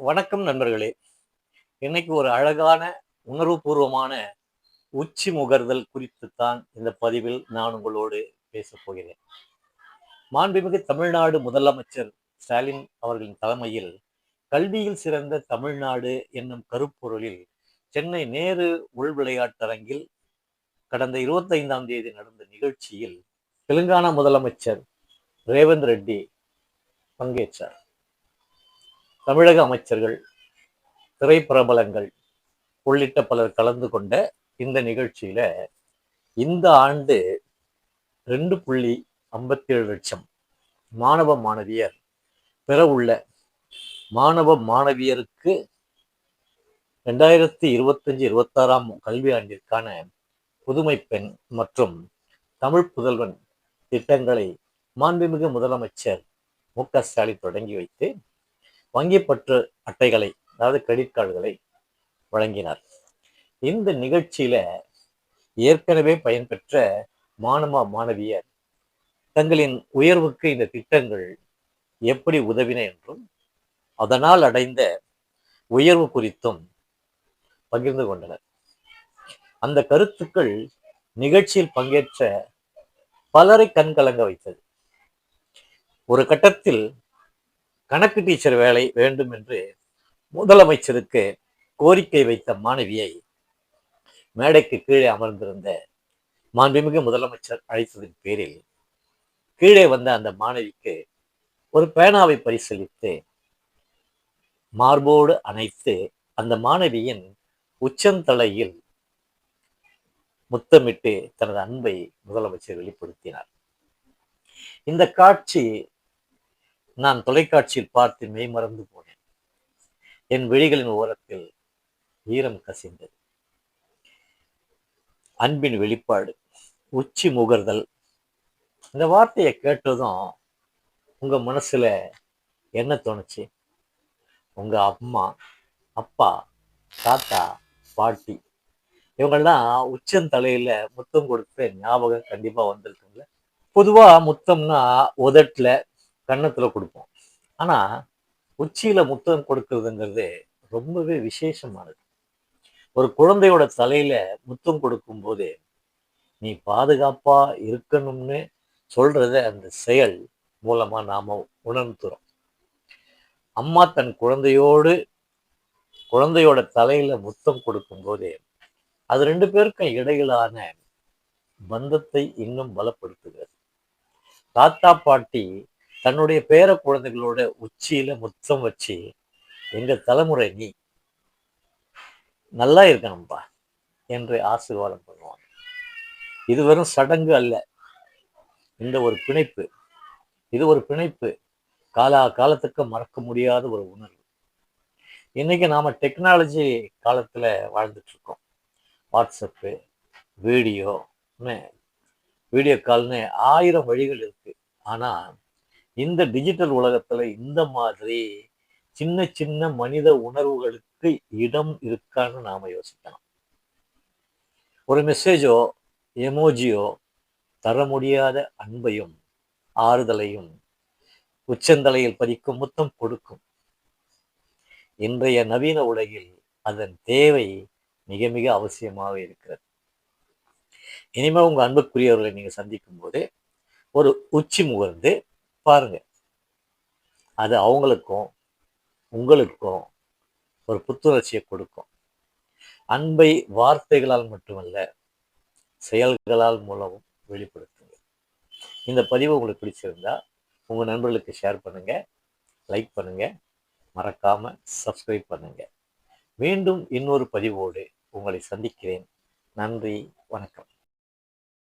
வணக்கம் நண்பர்களே. இன்னைக்கு ஒரு அழகான உணர்வுபூர்வமான உச்சி முகர்தல் குறித்துத்தான் இந்த பதிவில் நான் உங்களோடு பேசப் போகிறேன். மாண்புமிகு தமிழ்நாடு முதலமைச்சர் ஸ்டாலின் அவர்களின் தலைமையில் கல்வியில் சிறந்த தமிழ்நாடு என்னும் கருப்பொருளில் சென்னை நேரு உள் விளையாட்டரங்கில் கடந்த 25ஆம் தேதி நடந்த நிகழ்ச்சியில் தெலுங்கானா முதலமைச்சர் ரேவந்த் ரெட்டி பங்கேற்றார். தமிழக அமைச்சர்கள், திரைப்பிரபலங்கள் உள்ளிட்ட பலர் கலந்து கொண்ட இந்த நிகழ்ச்சியில இந்த ஆண்டு 2.57 லட்சம் மாணவ மாணவியர் பெற உள்ள மாணவ மாணவியருக்கு 2025-26ஆம் கல்வி ஆண்டிற்கான புதுமை பெண் மற்றும் தமிழ் புதல்வன் திட்டங்களை மாண்புமிகு முதலமைச்சர் மு.க. ஸ்டாலின் தொடங்கி வைத்து வங்கி பற்று அட்டைகளை, அதாவது கிரெடிட் கார்டுகளை வழங்கினார். இந்த நிகழ்ச்சியில ஏற்கனவே பயன்பெற்ற மாணவ மாணவியர் தங்களின் உயர்வுக்கு இந்த திட்டங்கள் எப்படி உதவின என்றும் அதனால் அடைந்த உயர்வு குறித்தும் பகிர்ந்து கொண்டனர். அந்த கருத்துக்கள் நிகழ்ச்சியில் பங்கேற்ற பலரை கண்கலங்க வைத்தது. ஒரு கட்டத்தில் கணக்கு டீச்சர் வேலை வேண்டும் என்று முதலமைச்சருக்கு கோரிக்கை வைத்த மாணவியை மேடைக்கு கீழே அமர்ந்திருந்த மாண்புமிகு முதலமைச்சர் அழைத்ததன் பேரில் கீழே வந்த அந்த மாணவிக்கு ஒரு பேனாவை பரிசீலித்து மார்போடு அணைத்து அந்த மாணவியின் உச்சந்தலையில் முத்தமிட்டு தனது அன்பை முதலமைச்சர் வெளிப்படுத்தினார். இந்த காட்சி நான் தொலைக்காட்சியில் பார்த்து மெய்மறந்து போனேன். என் விழிகளின் ஓரத்தில் ஈரம் கசிந்தது. அன்பின் வெளிப்பாடு, உச்சி முகர்தல், இந்த வார்த்தையை கேட்டதும் உங்க மனசுல என்ன தோணுச்சு? உங்க அம்மா, அப்பா, தாத்தா, பாட்டி இவங்கெல்லாம் உச்சந்தலையில முத்தம் கொடுத்த ஞாபகம் கண்டிப்பா வந்திருக்குங்கள. பொதுவா முத்தம்னா உதட்டுல, கன்னத்துல கொடுப்போம். ஆனா உச்சியில முத்தம் கொடுக்கறதுங்கிறது ரொம்பவே விசேஷமானது. ஒரு குழந்தையோட தலையில முத்தம் கொடுக்கும் போது நீ பாதுகாப்பா இருக்கணும்னு சொல்றத அந்த செயல் மூலமா நாம உணர்ந்துறோம். அம்மா தன் குழந்தையோட தலையில முத்தம் கொடுக்கும் போது அது 2 பேருக்கும் இடையிலான பந்தத்தை இன்னும் பலப்படுத்துகிறது. தாத்தா பாட்டி தன்னுடைய பேர குழந்தைகளோட உச்சியில முத்தம் வச்சு, எங்க தலைமுறை நீ நல்லா இருக்கணும்பா என்று ஆசீர்வாதம் பண்ணுவாங்க. இது வெறும் சடங்கு அல்ல, இது ஒரு பிணைப்பு, காலத்துக்கு மறக்க முடியாத ஒரு உணர்வு. இன்னைக்கு நாம டெக்னாலஜி காலத்துல வாழ்ந்துட்டு இருக்கோம். வாட்ஸ்அப்பு, வீடியோ கால்னு 1000 வழிகள் இருக்கு. ஆனா இந்த டிஜிட்டல் உலகத்துல இந்த மாதிரி சின்ன சின்ன மனித உணர்வுகளுக்கு இடம் இருக்கான்னு நாம யோசிக்கணும். ஒரு மெசேஜோ எமோஜியோ தர முடியாத அன்பையும் ஆறுதலையும் உச்சந்தலையில் பதிக்கும் முத்தம் கொடுக்கும். இன்றைய நவீன உலகில் அதன் தேவை மிக மிக அவசியமாக இருக்கிறது. இனிமே உங்க அன்புக்குரியவர்களை நீங்க சந்திக்கும் போது ஒரு உச்சி முகர்ந்து பாருங்க. அது அவங்களுக்கும் உங்களுக்கும் ஒரு புத்துணர்ச்சியை கொடுக்கும். அன்பை வார்த்தைகளால் மட்டுமல்ல, செயல்களால் மூலமும் வெளிப்படுத்துங்க. இந்த பதிவு உங்களுக்கு பிடிச்சிருந்தா உங்க நண்பர்களுக்கு ஷேர் பண்ணுங்க, லைக் பண்ணுங்க, மறக்காம சப்ஸ்கிரைப் பண்ணுங்க. மீண்டும் இன்னொரு பதிவோடு உங்களை சந்திக்கிறேன். நன்றி, வணக்கம்.